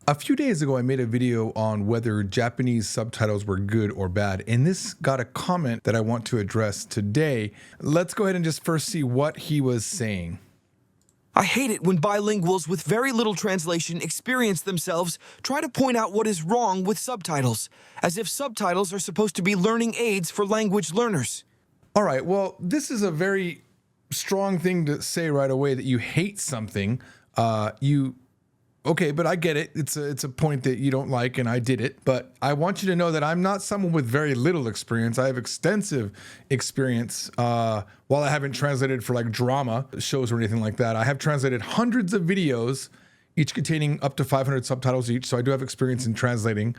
A few days ago, I made a video on whether Japanese subtitles were good or bad, and this got a comment that I want to address today. Let's go ahead and just first see what he was saying. I hate it when bilinguals with very little translation experience themselves try to point out what is wrong with subtitles, as if subtitles are supposed to be learning aids for language learners. All right, well, this is a very strong thing to say right away, that you hate something. Okay, but I get it. It's a point that you don't like, and I did it. But I want you to know that I'm not someone with very little experience. I have extensive experience. While I haven't translated for like drama shows or anything like that, I have translated hundreds of videos, each containing up to 500 subtitles each. So I do have experience in translating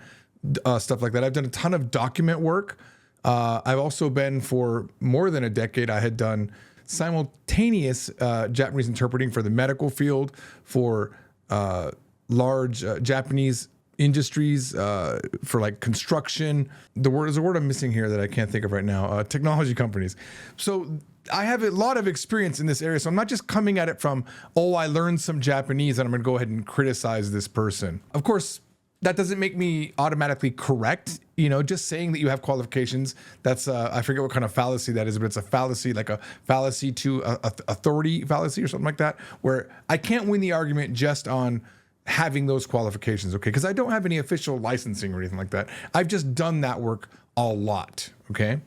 stuff like that. I've done a ton of document work. I've also been, for more than a decade, I had done simultaneous Japanese interpreting for the medical field, for large Japanese industries, for like construction. There's a word I'm missing here that I can't think of right now. Technology companies. So I have a lot of experience in this area. So I'm not just coming at it from, oh, I learned some Japanese and I'm going to go ahead and criticize this person. Of course, that doesn't make me automatically correct. You know, just saying that you have qualifications, that's I forget what kind of fallacy that is, but it's a fallacy, like a fallacy to authority fallacy or something like that, where I can't win the argument just on having those qualifications, okay? Because I don't have any official licensing or anything like that. I've just done that work a lot, okay?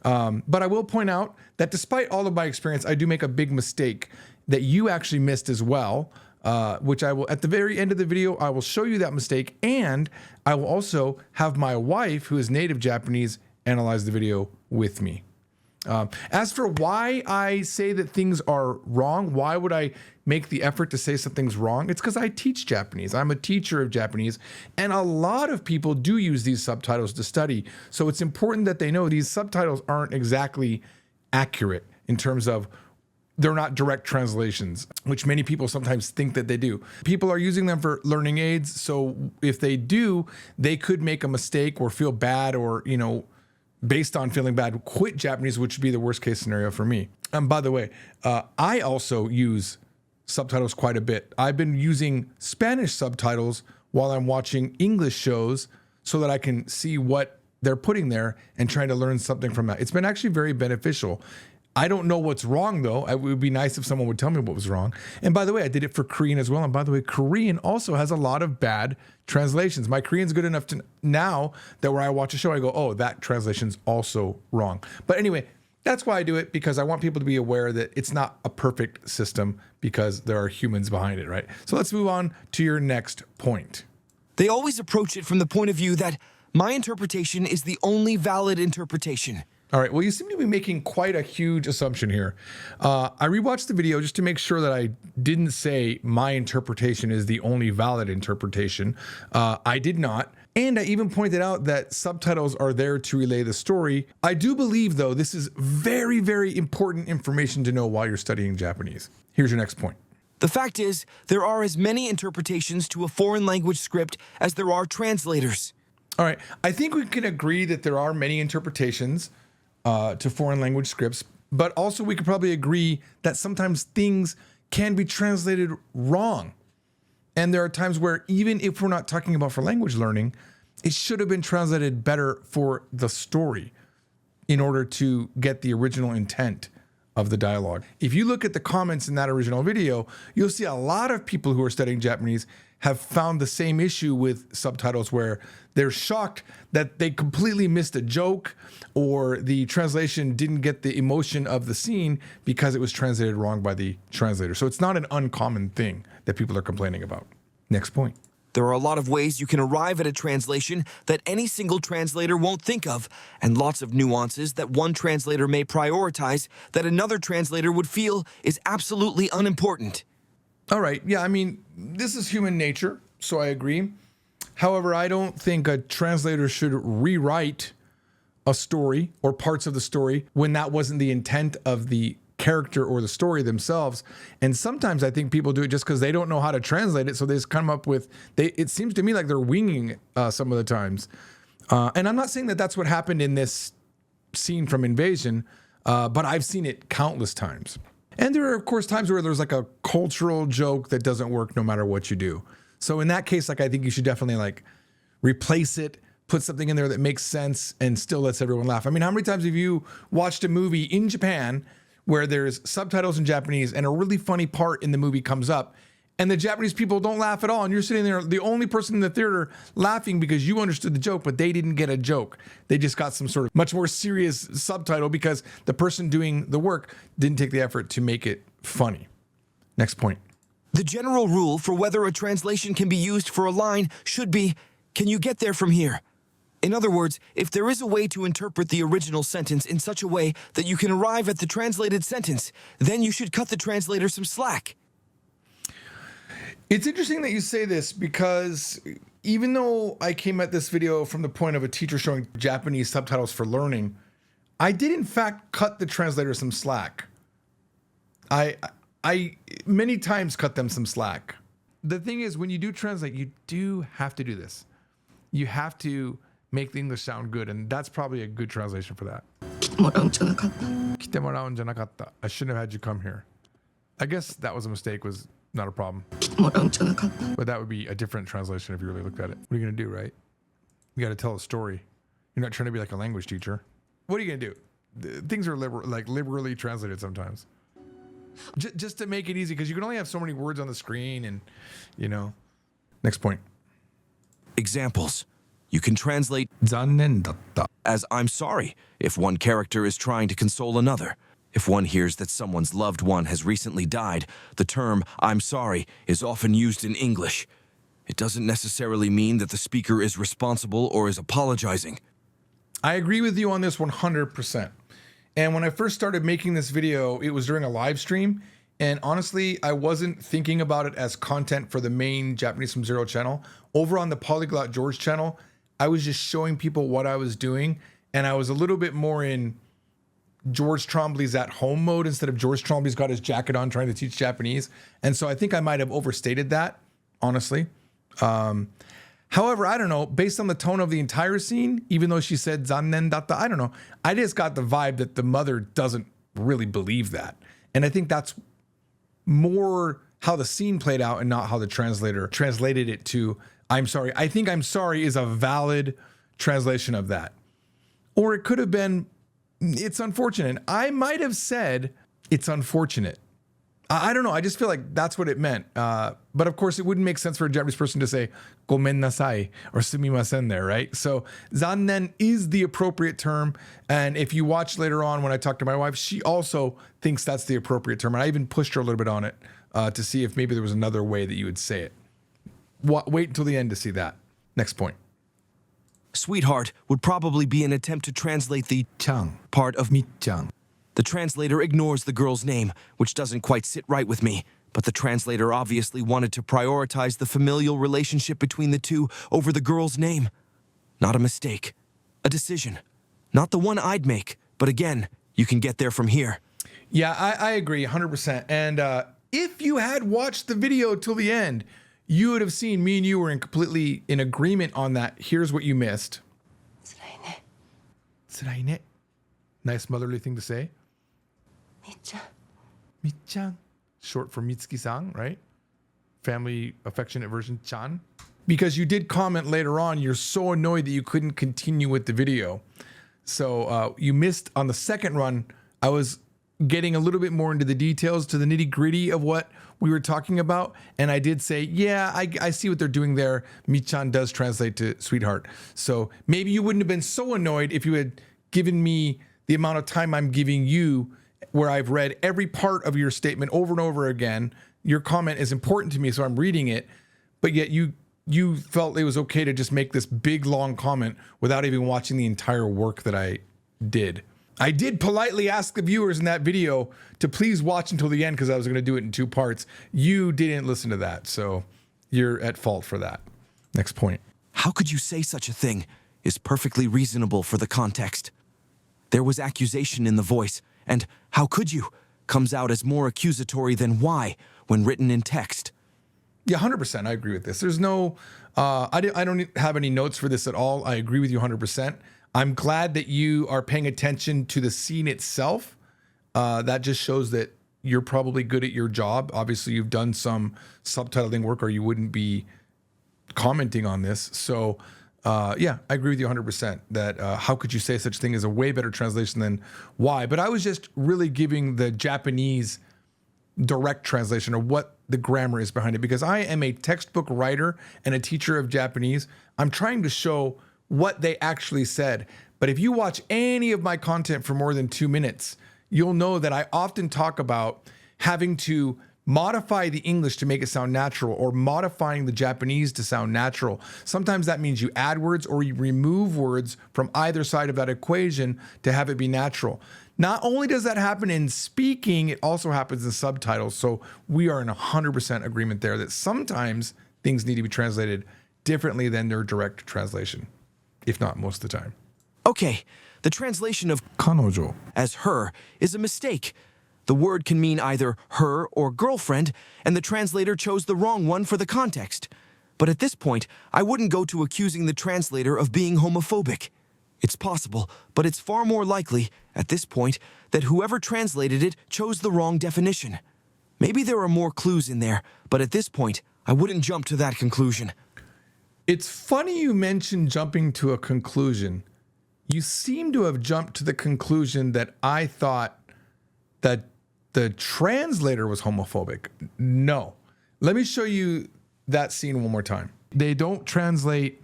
But I will point out that despite all of my experience, I do make a big mistake that you actually missed as well, which I will, at the very end of the video, I will show you that mistake, and I will also have my wife, who is native Japanese, analyze the video with me. As for why I say that things are wrong, why would I make the effort to say something's wrong? It's because I teach Japanese. I'm a teacher of Japanese, and a lot of people do use these subtitles to study. So it's important that they know these subtitles aren't exactly accurate in terms of they're not direct translations, which many people sometimes think that they do. People are using them for learning aids, so if they do, they could make a mistake or feel bad, or, you know, based on feeling bad, quit Japanese, which would be the worst case scenario for me. And by the way, I also use subtitles quite a bit. I've been using Spanish subtitles while I'm watching English shows so that I can see what they're putting there and trying to learn something from that. It's been actually very beneficial. I don't know what's wrong, though. It would be nice if someone would tell me what was wrong. And by the way, I did it for Korean as well. And by the way, Korean also has a lot of bad translations. My Korean's good enough to now that where I watch a show, I go, oh, that translation's also wrong. But anyway, that's why I do it, because I want people to be aware that it's not a perfect system, because there are humans behind it, right? So let's move on to your next point. They always approach it from the point of view that my interpretation is the only valid interpretation. All right, well, you seem to be making quite a huge assumption here. I rewatched the video just to make sure that I didn't say my interpretation is the only valid interpretation. I did not. And I even pointed out that subtitles are there to relay the story. I do believe, though, this is very, very important information to know while you're studying Japanese. Here's your next point. The fact is, there are as many interpretations to a foreign language script as there are translators. All right, I think we can agree that there are many interpretations to foreign language scripts, but also we could probably agree that sometimes things can be translated wrong. And there are times where, even if we're not talking about for language learning, it should have been translated better for the story in order to get the original intent of the dialogue. If you look at the comments in that original video, you'll see a lot of people who are studying Japanese have found the same issue with subtitles, where they're shocked that they completely missed a joke, or the translation didn't get the emotion of the scene because it was translated wrong by the translator. So it's not an uncommon thing that people are complaining about. Next point. There are a lot of ways you can arrive at a translation that any single translator won't think of, and lots of nuances that one translator may prioritize that another translator would feel is absolutely unimportant. All right, yeah, I mean, this is human nature, so I agree. However, I don't think a translator should rewrite a story or parts of the story when that wasn't the intent of the character or the story themselves. And sometimes I think people do it just because they don't know how to translate it, so they just come up with, it seems to me like they're winging it some of the times. And I'm not saying that that's what happened in this scene from Invasion, but I've seen it countless times. And there are, of course, times where there's like a cultural joke that doesn't work no matter what you do. So in that case, like, I think you should definitely like replace it, put something in there that makes sense and still lets everyone laugh. I mean, how many times have you watched a movie in Japan where there's subtitles in Japanese and a really funny part in the movie comes up and the Japanese people don't laugh at all, and you're sitting there, the only person in the theater laughing because you understood the joke, but they didn't get a joke. They just got some sort of much more serious subtitle because the person doing the work didn't take the effort to make it funny. Next point. The general rule for whether a translation can be used for a line should be, can you get there from here? In other words, if there is a way to interpret the original sentence in such a way that you can arrive at the translated sentence, then you should cut the translator some slack. It's interesting that you say this because even though I came at this video from the point of a teacher showing Japanese subtitles for learning, I did in fact cut the translator some slack. I many times cut them some slack. The thing is, when you do translate, you do have to do this. You have to make the English sound good, and that's probably a good translation for that. 来てもらうんじゃなかった. I shouldn't have had you come here. I guess that was a mistake, was not a problem. But that would be a different translation if you really looked at it. What are you going to do, right? You got to tell a story. You're not trying to be like a language teacher. What are you going to do? Things are liberally translated sometimes. Just to make it easy, because you can only have so many words on the screen and, you know. Next point. Examples. You can translate 残念だった as I'm sorry if one character is trying to console another. If one hears that someone's loved one has recently died, the term I'm sorry is often used in English. It doesn't necessarily mean that the speaker is responsible or is apologizing. I agree with you on this 100%. And when I first started making this video, it was during a live stream. And honestly, I wasn't thinking about it as content for the main Japanese from Zero channel. Over on the Polyglot George channel, I was just showing people what I was doing. And I was a little bit more in George Trombley's at home mode instead of George Trombley's got his jacket on trying to teach Japanese. And so I think I might have overstated that, honestly. However, I don't know, based on the tone of the entire scene, even though she said zannen datta, I don't know. I just got the vibe that the mother doesn't really believe that. And I think that's more how the scene played out and not how the translator translated it to I'm sorry. I think I'm sorry is a valid translation of that. Or it could have been it's unfortunate. I might have said it's unfortunate. I don't know. I just feel like that's what it meant. But of course, it wouldn't make sense for a Japanese person to say gomen nasai or sumimasen there, right? So zannen is the appropriate term. And if you watch later on when I talk to my wife, she also thinks that's the appropriate term. And I even pushed her a little bit on it to see if maybe there was another way that you would say it. Wait until the end to see that. Next point. Sweetheart would probably be an attempt to translate the Chang part of Mi-chan. The translator ignores the girl's name, which doesn't quite sit right with me. But the translator obviously wanted to prioritize the familial relationship between the two over the girl's name. Not a mistake. A decision. Not the one I'd make. But again, you can get there from here. Yeah, I agree 100%. And if you had watched the video till the end, you would have seen me and you were completely in agreement on that. Here's what you missed. 辛いね. Nice motherly thing to say. みっちゃん. Short for Mitsuki-san, right? Family affectionate version, chan. Because you did comment later on, you're so annoyed that you couldn't continue with the video. So you missed on the second run. I was getting a little bit more into the details, to the nitty gritty of what we were talking about. And I did say, yeah, I see what they're doing there. Mi-chan does translate to sweetheart. So maybe you wouldn't have been so annoyed if you had given me the amount of time I'm giving you, where I've read every part of your statement over and over again. Your comment is important to me, so I'm reading it. But yet you felt it was okay to just make this big, long comment without even watching the entire work that I did. I did politely ask the viewers in that video to please watch until the end because I was going to do it in 2 parts. You didn't listen to that, so you're at fault for that. Next point. How could you say such a thing? Is perfectly reasonable for the context. There was accusation in the voice, and how could you comes out as more accusatory than why when written in text. Yeah, 100%. I agree with this. There's no, I don't have any notes for this at all. I agree with you 100%. I'm glad that you are paying attention to the scene itself. That just shows that you're probably good at your job. Obviously, you've done some subtitling work or you wouldn't be commenting on this. So yeah, I agree with you 100% that how could you say such thing as a way better translation than why? But I was just really giving the Japanese direct translation or what the grammar is behind it, because I am a textbook writer and a teacher of Japanese. I'm trying to show what they actually said. But if you watch any of my content for more than 2 minutes, you'll know that I often talk about having to modify the English to make it sound natural, or modifying the Japanese to sound natural. Sometimes that means you add words or you remove words from either side of that equation to have it be natural. Not only does that happen in speaking, it also happens in subtitles. So we are in 100% agreement there that sometimes things need to be translated differently than their direct translation, if not most of the time. Okay, the translation of 彼女 as her is a mistake. The word can mean either her or girlfriend, and the translator chose the wrong one for the context. But at this point, I wouldn't go to accusing the translator of being homophobic. It's possible, but it's far more likely, at this point, that whoever translated it chose the wrong definition. Maybe there are more clues in there, but at this point, I wouldn't jump to that conclusion. It's funny you mentioned jumping to a conclusion. You seem to have jumped to the conclusion that I thought that the translator was homophobic. No. Let me show you that scene one more time. They don't translate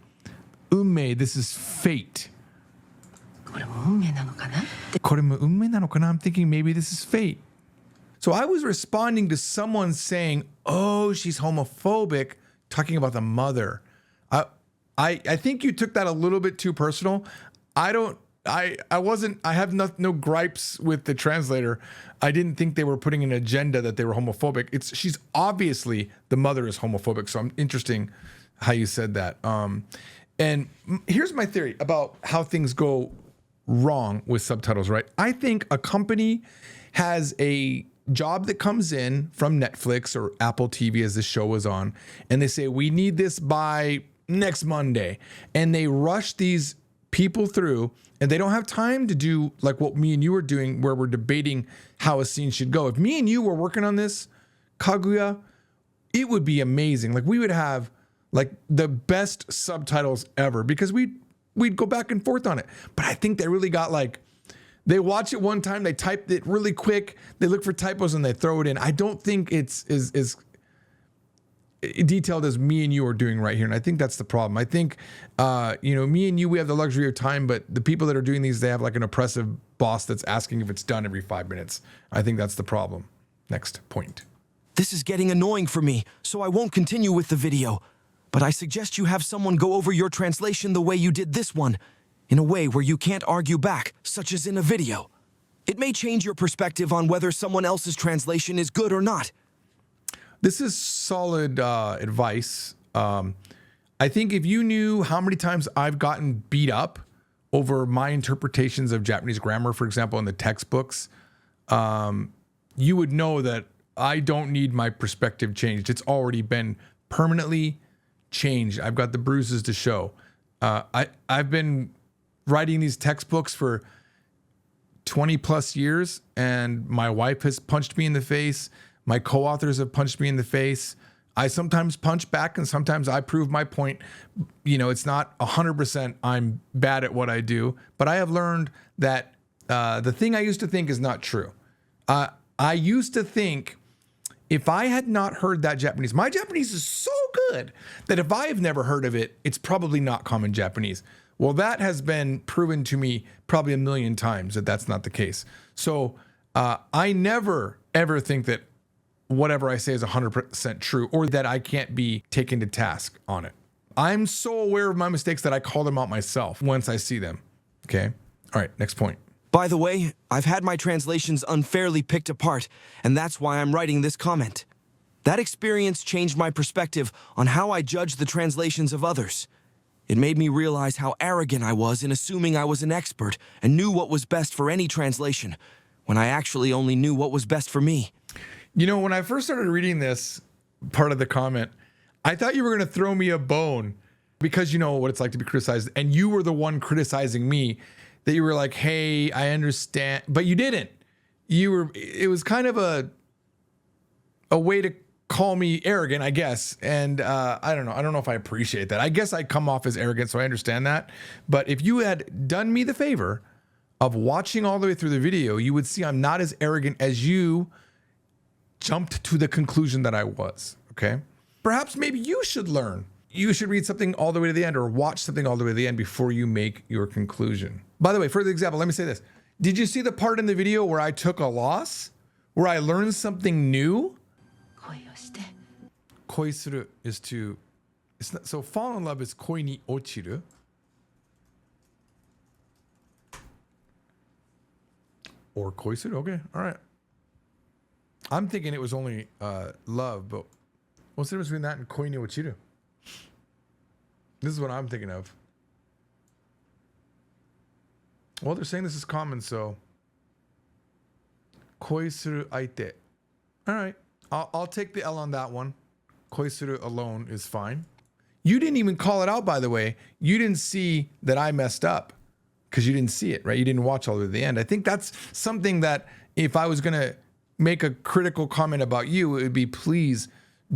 unmei, this is fate. これも運命なのかな? これも運命なのかな? I'm thinking maybe this is fate. So I was responding to someone saying, oh, she's homophobic, talking about the mother. I think you took that a little bit too personal. I have no gripes with the translator. I didn't think they were putting an agenda that they were homophobic. She's obviously, the mother is homophobic. So I'm interesting how you said that. And here's my theory about how things go wrong with subtitles, right? I think a company has a job that comes in from Netflix or Apple TV, as the show was on, and they say, we need this by next Monday. And they rush these people through, and they don't have time to do like what me and you are doing, where we're debating how a scene should go. If me and you were working on this, Kaguya, it would be amazing. Like we would have like the best subtitles ever, because we'd go back and forth on it. But I think they really got like, they watch it one time, they typed it really quick, they look for typos and they throw it in. I don't think it's as detailed as me and you are doing right here. And I think that's the problem. I think, me and you, we have the luxury of time, but the people that are doing these, they have like an oppressive boss that's asking if it's done every 5 minutes. I think that's the problem. Next point. This is getting annoying for me, so I won't continue with the video. But I suggest you have someone go over your translation the way you did this one, in a way where you can't argue back, such as in a video. It may change your perspective on whether someone else's translation is good or not. This is solid advice. I think if you knew how many times I've gotten beat up over my interpretations of Japanese grammar, for example, in the textbooks, you would know that I don't need my perspective changed. It's already been permanently changed. I've got the bruises to show. I've been writing these textbooks for 20 plus years, and my wife has punched me in the face. My co-authors have punched me in the face. I sometimes punch back, and sometimes I prove my point. It's not 100% I'm bad at what I do, but I have learned that the thing I used to think is not true. I used to think if I had not heard that Japanese, my Japanese is so good that if I have never heard of it, it's probably not common Japanese. Well, that has been proven to me probably 1 million times that that's not the case. So I never, ever think that whatever I say is 100% true, or that I can't be taken to task on it. I'm so aware of my mistakes that I call them out myself once I see them. Okay. All right. Next point. By the way, I've had my translations unfairly picked apart, and that's why I'm writing this comment. That experience changed my perspective on how I judge the translations of others. It made me realize how arrogant I was in assuming I was an expert and knew what was best for any translation, when I actually only knew what was best for me. When I first started reading this part of the comment, I thought you were going to throw me a bone, because you know what it's like to be criticized, and you were the one criticizing me, that you were like, hey, I understand, but you didn't. It was kind of a way to call me arrogant, I guess. And I don't know. I don't know if I appreciate that. I guess I come off as arrogant, so I understand that. But if you had done me the favor of watching all the way through the video, you would see I'm not as arrogant as you jumped to the conclusion that I was. Okay? Perhaps maybe you should learn. You should read something all the way to the end or watch something all the way to the end before you make your conclusion. By the way, for the example, let me say this. Did you see the part in the video where I took a loss? Where I learned something new? 恋をして恋する is to, it's not, so fall in love is 恋に落ちる. Or 恋する, okay, all right. I'm thinking it was only love, but what's the difference between that and 恋に落ちる? This is what I'm thinking of. Well, they're saying this is common, so 恋する相手. All right. I'll take the L on that one. 恋する alone is fine. You didn't even call it out, by the way. You didn't see that I messed up because you didn't see it, right? You didn't watch all the way to the end. I think that's something that if I was going to make a critical comment about you, it would be please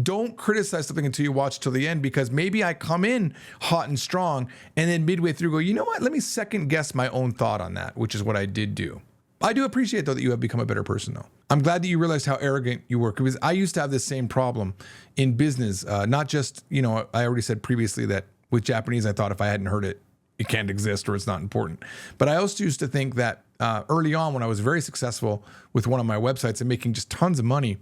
don't criticize something until you watch till the end, because maybe I come in hot and strong and then midway through go, you know what? Let me second guess my own thought on that, which is what I did do. I do appreciate, though, that you have become a better person, though. I'm glad that you realized how arrogant you were, because I used to have this same problem in business. Not just, I already said previously that with Japanese, I thought if I hadn't heard it, it can't exist or it's not important. But I also used to think that early on when I was very successful with one of my websites and making just tons of money,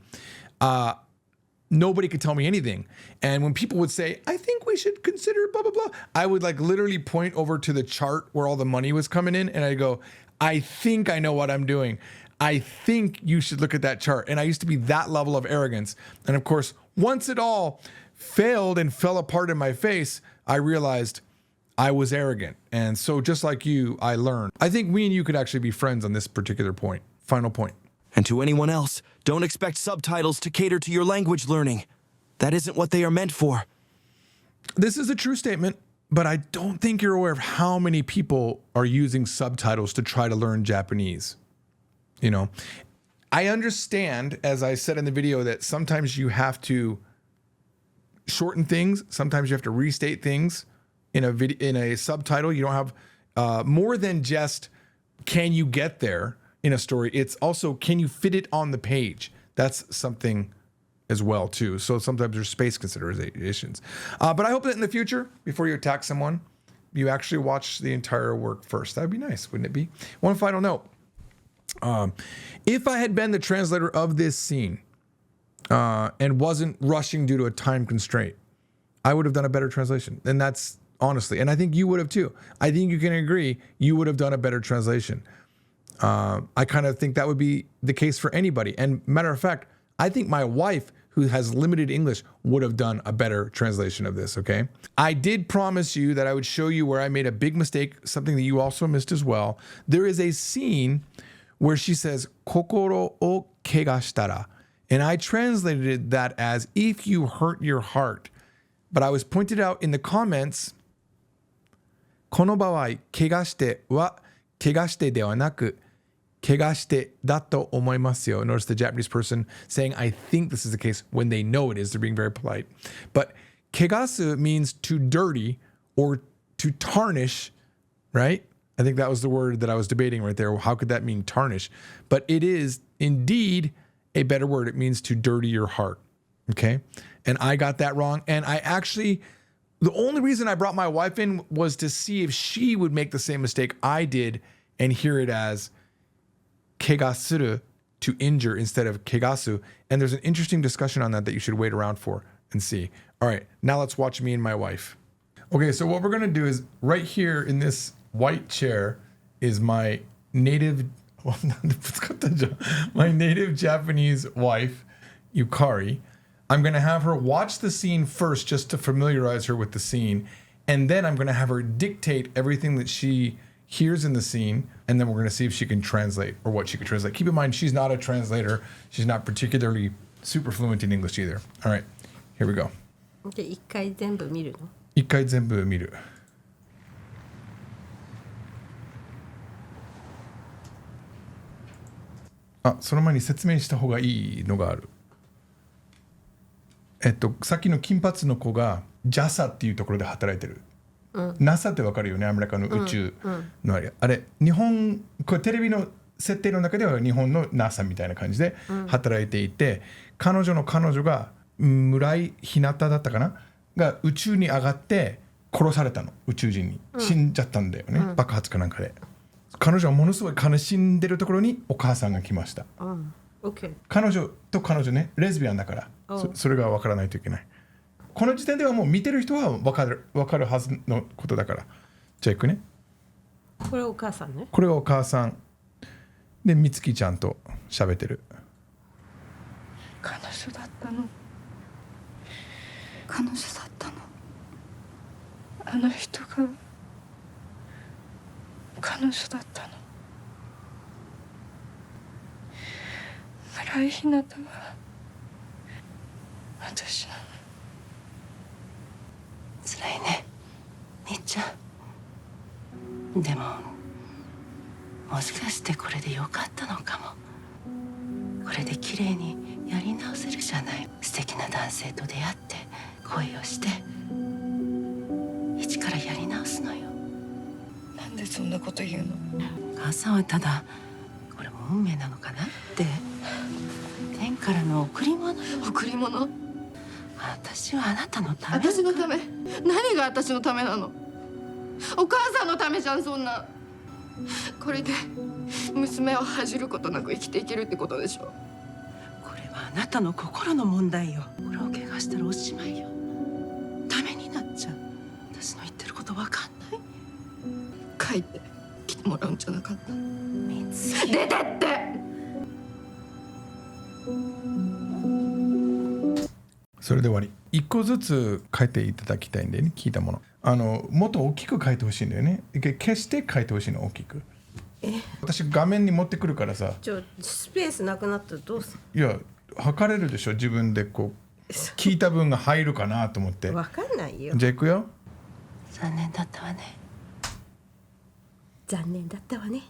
nobody could tell me anything. And when people would say, I think we should consider blah, blah, blah, I would like literally point over to the chart where all the money was coming in. And I'd go, I think I know what I'm doing. I think you should look at that chart. And I used to be that level of arrogance. And of course, once it all failed and fell apart in my face, I realized I was arrogant. And so just like you, I learned. I think me and you could actually be friends on this particular point. Final point. And to anyone else, don't expect subtitles to cater to your language learning. That isn't what they are meant for. This is a true statement, but I don't think you're aware of how many people are using subtitles to try to learn Japanese. I understand, as I said in the video, that sometimes you have to shorten things. Sometimes you have to restate things in a subtitle. You don't have more than just, can you get there in a story? It's also, can you fit it on the page? That's something as well, too. So sometimes there's space considerations. But I hope that in the future, before you attack someone, you actually watch the entire work first. That'd be nice, wouldn't it be? One final note. If I had been the translator of this scene and wasn't rushing due to a time constraint, I would have done a better translation. And that's honestly, and I think you would have too. I think you can agree you would have done a better translation. I kind of think that would be the case for anybody. And matter of fact, I think my wife, who has limited English, would have done a better translation of this, okay? I did promise you that I would show you where I made a big mistake, something that you also missed as well. There is a scene where she says, kokoro o kega shitara. And I translated that as, if you hurt your heart. But I was pointed out in the comments, この場合、怪我しては、怪我してではなく、怪我してだと思いますよ. Notice the Japanese person saying, I think this is the case, when they know it is. They're being very polite. But kegasu means to dirty or to tarnish, right? I think that was the word that I was debating right there. How could that mean tarnish? But it is indeed a better word. It means to dirty your heart, okay? And I got that wrong. And I actually, the only reason I brought my wife in was to see if she would make the same mistake I did and hear it as kegasuru, to injure, instead of kegasu. And there's an interesting discussion on that you should wait around for and see. All right, now let's watch me and my wife. Okay, so what we're gonna do is right here in this white chair is my native, my native Japanese wife, Yukari. I'm gonna have her watch the scene first just to familiarize her with the scene. And then I'm gonna have her dictate everything that she hears in the scene, and then we're going to see if she can translate or what she can translate. Keep in mind, she's not a translator. She's not particularly super fluent in English either. All right, here we go. で一回全部見るの？一回全部見る。あ、その前に説明した方がいいのがある。さっきの金髪の子が JASA っていうところで働いてる。NASA ってわかるよね、アメリカの宇宙のあれ。あれ、日本、これテレビの設定の中では日本の NASA みたいな感じで働いていて、彼女が村井ひなただったかなが宇宙に上がって殺されたの、宇宙人に。死んじゃったんだよね、爆発かなんかで。彼女はものすごい悲しんでるところにお母さんが来ました。彼女ね、レズビアンだから、それが分からないといけない。この時点ではもう見てる人は分かるはずのことだから。じゃあ行くね。これお母さんね。これがお母さんで、美月ちゃんと喋ってる。彼女だったの。彼女だったの。あの人が彼女だったの。村井ひなたは私なの。辛いね、みっちゃん。でももしかしてこれでよかったのかも。これで綺麗にやり直せるじゃない。素敵な男性と出会って恋をして一からやり直すのよ。なんでそんなこと言うの？お母さんはただこれも運命なのかなって天からの贈り物よ。贈り物？私はあなたのため。私のため？何が私のためなの？お母さんのためじゃん、そんな。これで娘を恥じることなく生きていけるってことでしょ。これはあなたの心の問題よ。これを怪我したらおしまいよ。ダメになっちゃう。私の言ってることわかんない？帰って来てもらうんじゃなかった？みつき、出てって。それで終わり。一個ずつ書いていただきたいんだよね、聞いたもの。もっと大きく書いてほしいんだよね。消して書いてほしいの、大きく。私画面に持ってくるからさ。スペースなくなったらどうする？いや、測れるでしょ、自分でこう聞いた分が入るかなと思って。わかんないよ。じゃあ行くよ。残念だったわね。残念だったわね。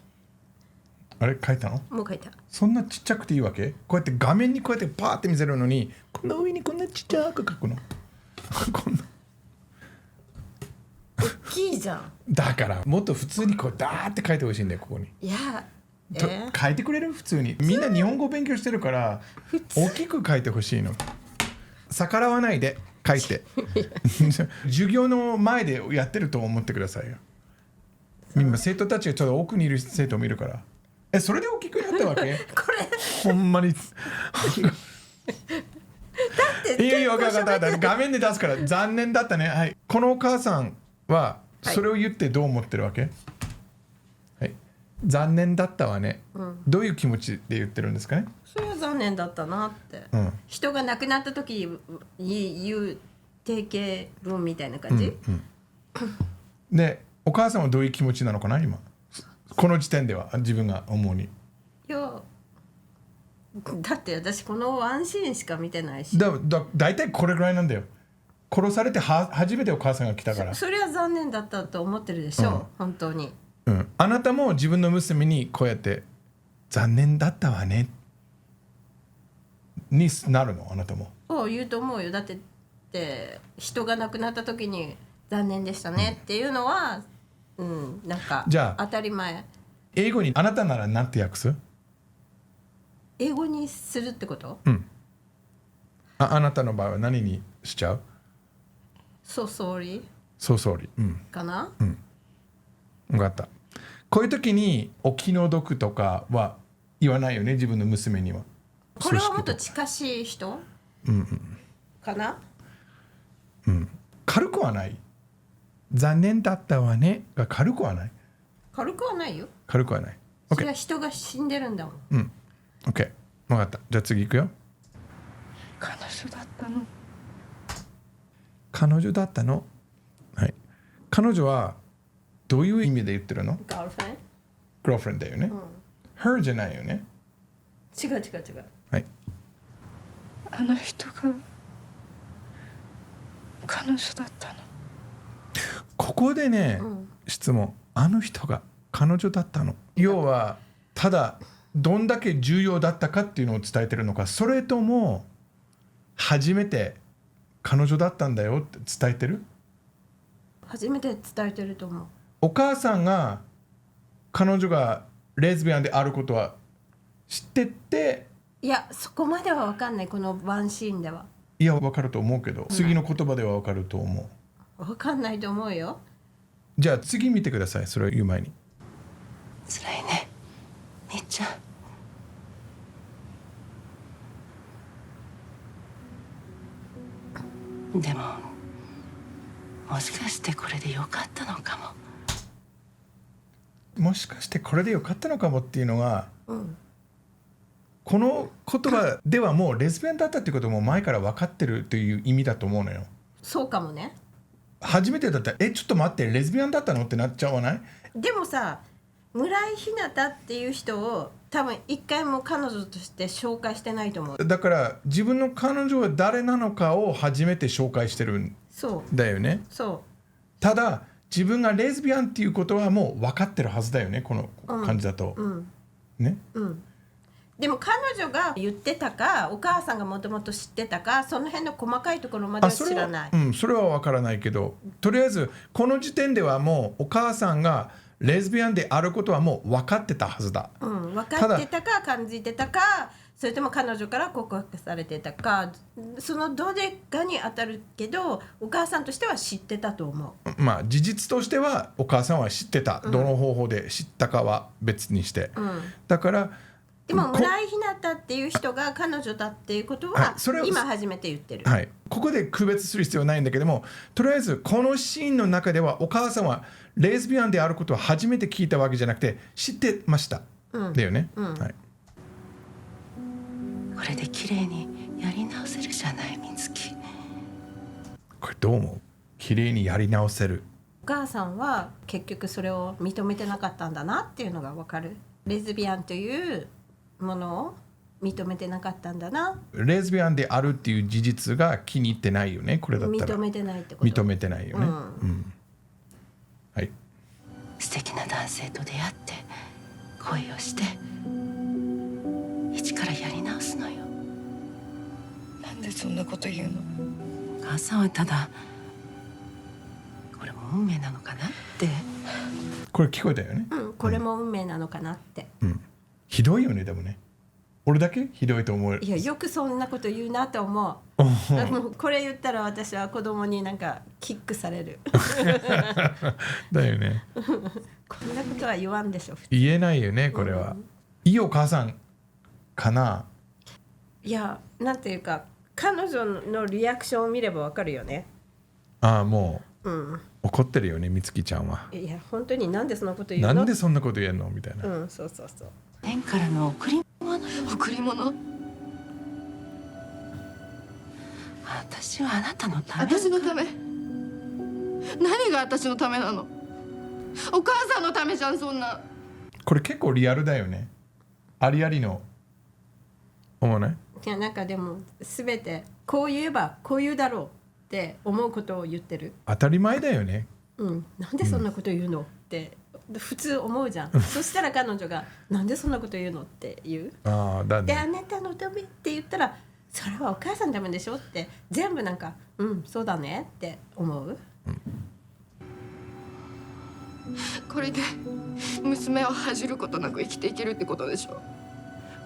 あれ書いたの？もう書いた。そんなちっちゃくていいわけ？こうやって画面にこうやってパーって見せるのに、この上にこんなちっちゃく書くのこんな大きいじゃん。だからもっと普通にこうダーって書いてほしいんだよ、ここに。いや、書いてくれる？普通にみんな日本語勉強してるから大きく書いてほしいの。逆らわないで書いて授業の前でやってると思ってくださいよ。今生徒たちがちょっと奥にいる生徒を見るから。それで大きくやったわけ？これほんまにだっていやいや、分かった画面で出すから。残念だったね。はい。このお母さんはそれを言ってどう思ってるわけ？はい。残念だったわね。どういう気持ちで言ってるんですかね？それは残念だったなって、人が亡くなった時に言う定型文みたいな感じ、で、お母さんはどういう気持ちなのかな今？この時点では自分が思うに。いや、だって私このワンシーンしか見てないし。だいたいこれぐらいなんだよ。殺されて初めてお母さんが来たから。それは残念だったと思ってるでしょ、本当に。あなたも自分の娘にこうやって残念だったわねになるの？あなたも。言うと思うよ。だって人が亡くなった時に残念でしたねっていうのは、なんかじゃあ当たり前。英語にあなたなら何て訳す？英語にするってこと？あなたの場合は何にしちゃう？ So sorry So sorry。かな？分かった。こういう時にお気の毒とかは言わないよね、自分の娘には。これはもっと近しい人、かな？軽くはない。残念だったわねが軽くはない。軽くはないよ。軽くはない。それは人が死んでるんだもん。OK。分かった。じゃあ次行くよ。彼女だったの。彼女だったの。はい。彼女はどういう意味で言ってるの？ Girlfriend？ Girlfriend だよね。Her じゃないよね。違う。はい。あの人が彼女だったの。ここでね、質問。あの人が彼女だったの。要はただどんだけ重要だったかっていうのを伝えてるのか、それとも初めて彼女だったんだよって伝えてる？初めて伝えてると思う。お母さんが彼女がレズビアンであることは知ってて、いやそこまでは分かんない、このワンシーンでは。いや分かると思うけど、次の言葉では分かると思う。分かんないと思うよ。じゃあ次見てください、それを言う前に。辛いね姉ちゃん。でももしかしてこれでよかったのかも。もしかしてこれでよかったのかもっていうのが、うんこの言葉ではもうレズビアンだったっていうことも前から分かってるという意味だと思うのよ。そうかもね。初めてだったらちょっと待ってレズビアンだったのってなっちゃわない？でもさ、村井ひなたっていう人を多分一回も彼女として紹介してないと思う。だから自分の彼女は誰なのかを初めて紹介してるんそうだよね。そただ自分がレズビアンっていうことはもう分かってるはずだよね、この感じだと、ね、でも彼女が言ってたかお母さんがもともと知ってたか、その辺の細かいところまでは知らない。それは分からないけど、とりあえずこの時点ではもうお母さんがレズビアンであることはもう分かってたはずだ、分かってたか感じてたか、それとも彼女から告白されてたか、そのどれかに当たるけどお母さんとしては知ってたと思う。まあ事実としてはお母さんは知ってた、どの方法で知ったかは別にして、だからでも村井ひなたっていう人が彼女だっていうことは今初めて言ってる。はい、ここで区別する必要はないんだけども、とりあえずこのシーンの中ではお母さんはレズビアンであることは初めて聞いたわけじゃなくて知ってました、だよね、はい、これで綺麗にやり直せるじゃない美月。これどう思う？綺麗にやり直せる。お母さんは結局それを認めてなかったんだなっていうのが分かる。レズビアンというものを認めてなかったんだな。レズビアンであるっていう事実が気に入ってないよね、これだったら。認めてないってこと。認めてないよね、はい。素敵な男性と出会って恋をして一からやり直すのよ。なんでそんなこと言うの？お母さんはただこれも運命なのかなって。これ聞こえたよね、これも運命なのかなって、ひどいよね。でもね、俺だけひどいと思う。いやよくそんなこと言うなと思う。もうこれ言ったら私は子供になんかキックされるだよねこんなことは言わんでしょ普通。言えないよねこれは、いいお母さんかな。いやなんていうか彼女のリアクションを見ればわかるよね。もう、怒ってるよね美月ちゃんは。いや本当になんでそんなこと言うの。なんでそんなこと言えんのみたいな、そうそうそう。天からの贈り物よ。贈り物？私はあなたのため。私のため？何が私のためなの？お母さんのためじゃんそんな。これ結構リアルだよね。ありありの思わない？いやなんかでも全てこう言えばこう言うだろうって思うことを言ってる。当たり前だよね。なんでそんなこと言うの、って普通思うじゃんそしたら彼女がなんでそんなこと言うのって言う。だであね。なたのためって言ったらそれはお母さんのためでしょって全部なんかそうだねって思う。これで娘を恥じることなく生きていけるってことでしょ。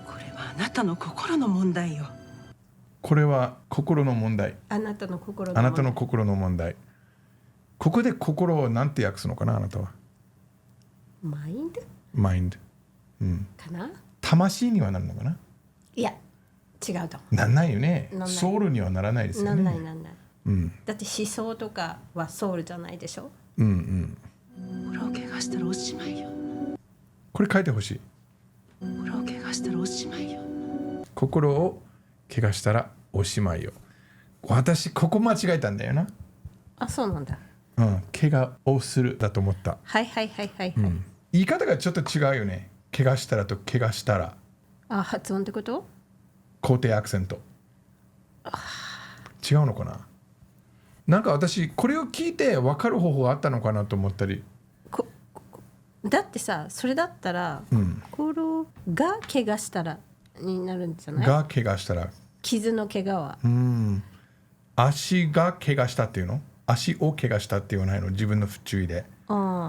これはあなたの心の問題よ。これは心の問題。あなたの心のあなたの心の問題。ここで心をなんて訳すのかな、あなたは。マインドマインド。かな。魂にはなるのかな。いや違うと思なんないよね。なんないソウルにはならないですう。よね。なんないなんない、だって思想とかはソウルじゃないでしょ。心を怪我したらおしまいよ。これ書いてほしい。心を怪我したらおしまいよ。心を怪我したらおしまいよ。私ここ間違えたんだよな。あそうなんだ。怪我をするだと思った。はいはいはいはい、言い方がちょっと違うよね。怪我したらと怪我したら。発音ってこと？肯定アクセント。違うのかな。なんか私これを聞いて分かる方法あったのかなと思ったり。だってさそれだったら、心が怪我したらになるんじゃない？が怪我したら。傷の怪我は。足が怪我したっていうの？足を怪我したって言わないの？自分の不注意で。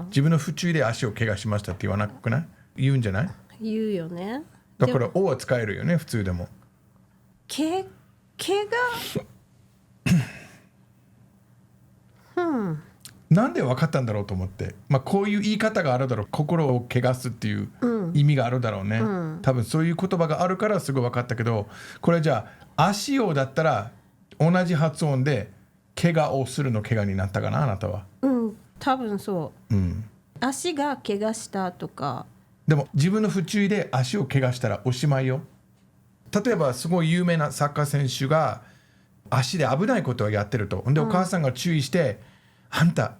自分の不注意で足を怪我しましたって言わなくない？言うんじゃない？言うよね。だから「お」は使えるよね普通でも。怪我なんで分かったんだろうと思って、こういう言い方があるだろう、心を汚すっていう意味があるだろうね、多分そういう言葉があるからすごい分かったけど、これじゃあ足をだったら同じ発音で怪我をするの怪我になったかな、あなたは。多分そう、足が怪我したとか。でも自分の不注意で足を怪我したらおしまいよ。例えばすごい有名なサッカー選手が足で危ないことをやってると、でお母さんが注意して、あんた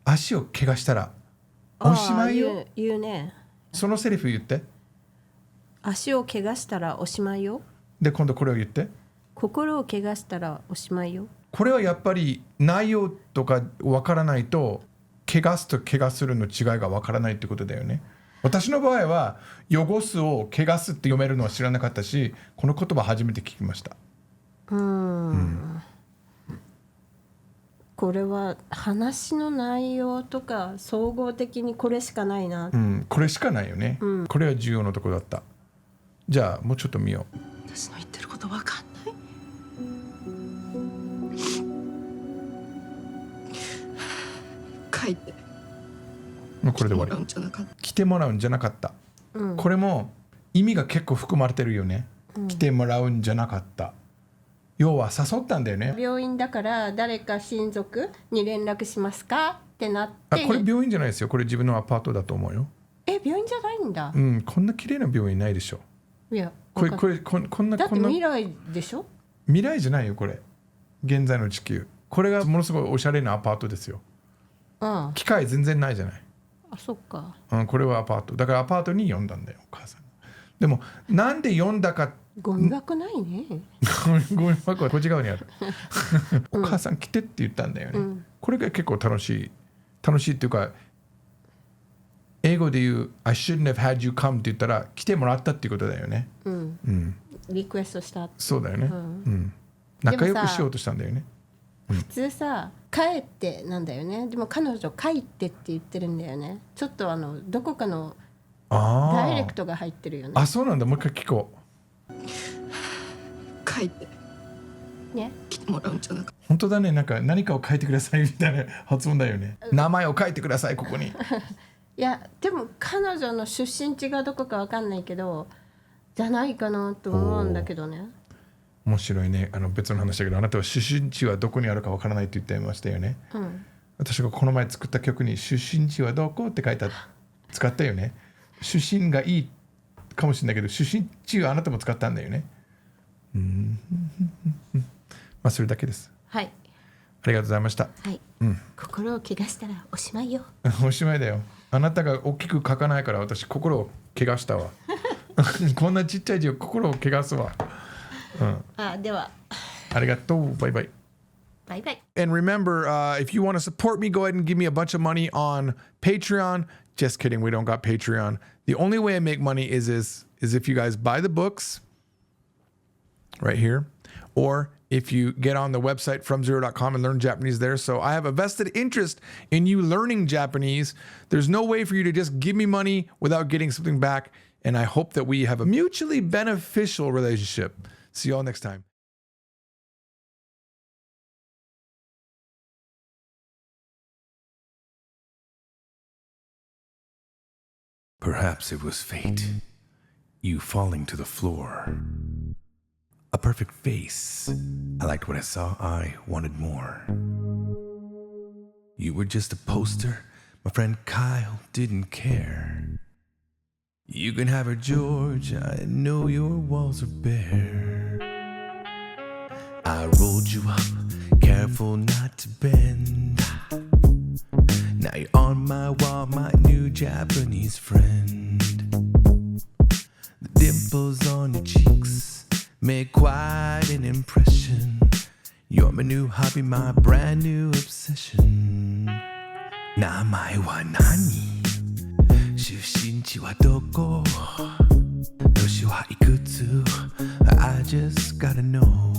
足を怪我したらおしまいよ。言うね。そのセリフ言って。足を怪我したらおしまいよ。で今度これを言って。心を怪我したらおしまいよ。これはやっぱり内容とかわからないと、怪我すと怪我するの違いがわからないってことだよね。私の場合は汚すを怪我すって読めるのは知らなかったし、この言葉初めて聞きました。これは話の内容とか総合的にこれしかないな。これしかないよね、これは重要なところだった。じゃあもうちょっと見よう。私の言ってることわかんない。書いてこれで終わり。来てもらうんじゃなかった、これも意味が結構含まれてるよね、来てもらうんじゃなかった。要は誘ったんだよね。病院だから誰か親族に連絡しますかってなって。これ病院じゃないですよ、これ自分のアパートだと思うよ。病院じゃないんだ。こんな綺麗な病院ないでしょ。いやこんなだって未来でしょ。未来じゃないよこれ、現在の地球。これがものすごいおしゃれなアパートですよ。機械全然ないじゃない。そっか。これはアパートだから、アパートに呼んだんだよお母さん。でもなんで呼んだか。ゴミ箱ないね。ゴミ箱はこっち側にある。お母さん来てって言ったんだよね、これが結構楽しいっていうか、英語で言う I shouldn't have had you come って言ったら来てもらったっていうことだよね。リクエストした。そうだよね、仲良くしようとしたんだよね。普通さ帰ってなんだよね。でも彼女帰ってって言ってるんだよね。ちょっとどこかのダイレクトが入ってるよね。そうなんだ。もう一回聞こう。書いてね、来てもらうんじゃなくて。本当だね、なんか何かを書いてくださいみたいな発音だよね。名前を書いてくださいここに。いやでも彼女の出身地がどこかわかんないけどじゃないかなと思うんだけどね。面白いね。別の話だけど、あなたは出身地はどこにあるかわからないって言ってましたよね、私がこの前作った曲に出身地はどこって書いた使ったよね。出身がいいかもしれないけど、出身地はあなたも使ったんだよね。それだけです。はい、ありがとうございました。はい、心を怪我したらおしまいよ。おしまいだよ。あなたが大きく書かないから私心を怪我したわ。こんなちっちゃい字を心を怪我すわ。ではありがとう。バイバイ。Bye bye. And remember, if you want to support me, go ahead and give me a bunch of money on Patreon. Just kidding, we don't got Patreon. The only way I make money is if you guys buy the books right here, or if you get on the website fromzero.com and learn Japanese there. So I have a vested interest in you learning Japanese. There's no way for you to just give me money without getting something back. And I hope that we have a mutually beneficial relationship. See you all next time. Perhaps it was fate, you falling to the floor. A perfect face. I liked what I saw, I wanted more. You were just a poster, my friend Kyle didn't care. You can have her, George, I know your walls are bare. I rolled you up, careful not to bend. Now you're on my wall, my new Japanese friend. The dimples on your cheeks made quite an impression. You're my new hobby, my brand new obsession. Namae wa nani? Shushinchi wa doko? Toshi wa ikutsu? I just gotta know.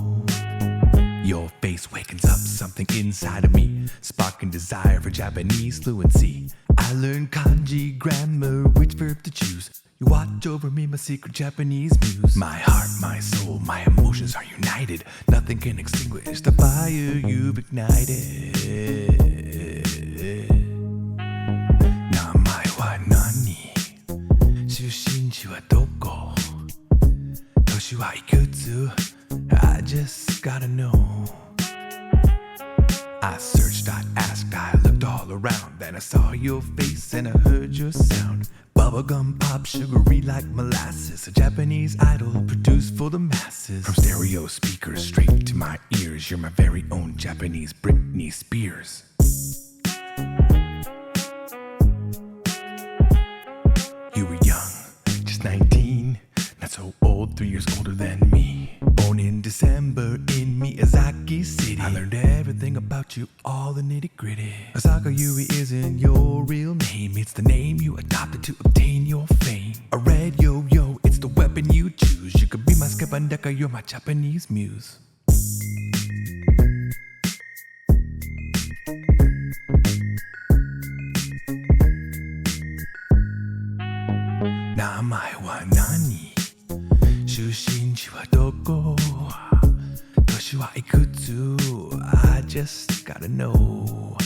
Your face wakens up something inside of me, sparking desire for Japanese fluency. I learned kanji grammar, which verb to choose. You watch over me, my secret Japanese muse. My heart, my soul, my emotions are united. Nothing can extinguish the fire you've ignited. Namae wa nani? Shushinji wa doko? Toshi wa ikutsu? I just gotta know. I searched, I asked, I looked all around. Then I saw your face and I heard your sound. Bubblegum pop, sugary like molasses. A Japanese idol produced for the masses. From stereo speakers straight to my ears, you're my very own Japanese Britney Spears. You were young, just 19, not so old, 3 years older than me. Born in December in Miyazaki City. I learned everything about you, all the nitty gritty. Osaka Yui isn't your real name, it's the name you adopted to obtain your fame. A red yo-yo, it's the weapon you choose. You could be my skepandeka, you're my Japanese muse. Namae wa nani? Shushinji wa doko? Toshi wa ikutsu? I just gotta know.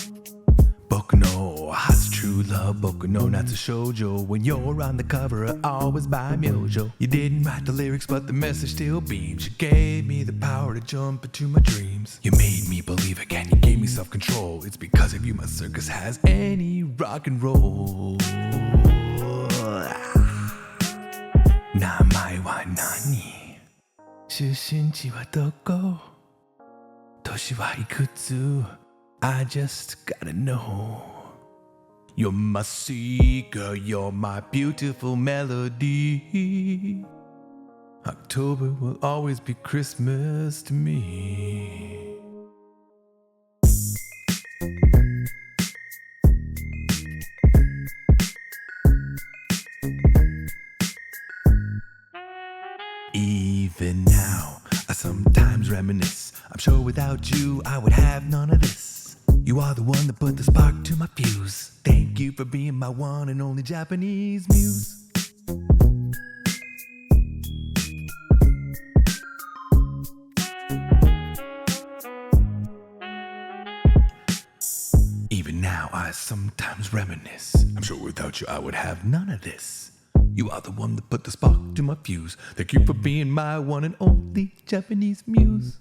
Boku no Hatsu true love, Boku no Natsu shoujo. When you're on the cover, I always buy Myojo. You didn't write the lyrics, but the message still beams. You gave me the power to jump into my dreams. You made me believe again, you gave me self-control. It's because of you my circus has any rock and roll. Namae wa nani? Shushinji wa doko? Toshi wa ikutsu? I just gotta know. You're my seeker, you're my beautiful melody. October will always be Christmas to me. Even now, I sometimes reminisce. I'm sure without you, I would have none of this. You are the one that put the spark to my fuse. Thank you for being my one and only Japanese muse. Even now, I sometimes reminisce. I'm sure without you, I would have none of this. You are the one that put the spark to my fuse. Thank you for being my one and only Japanese muse.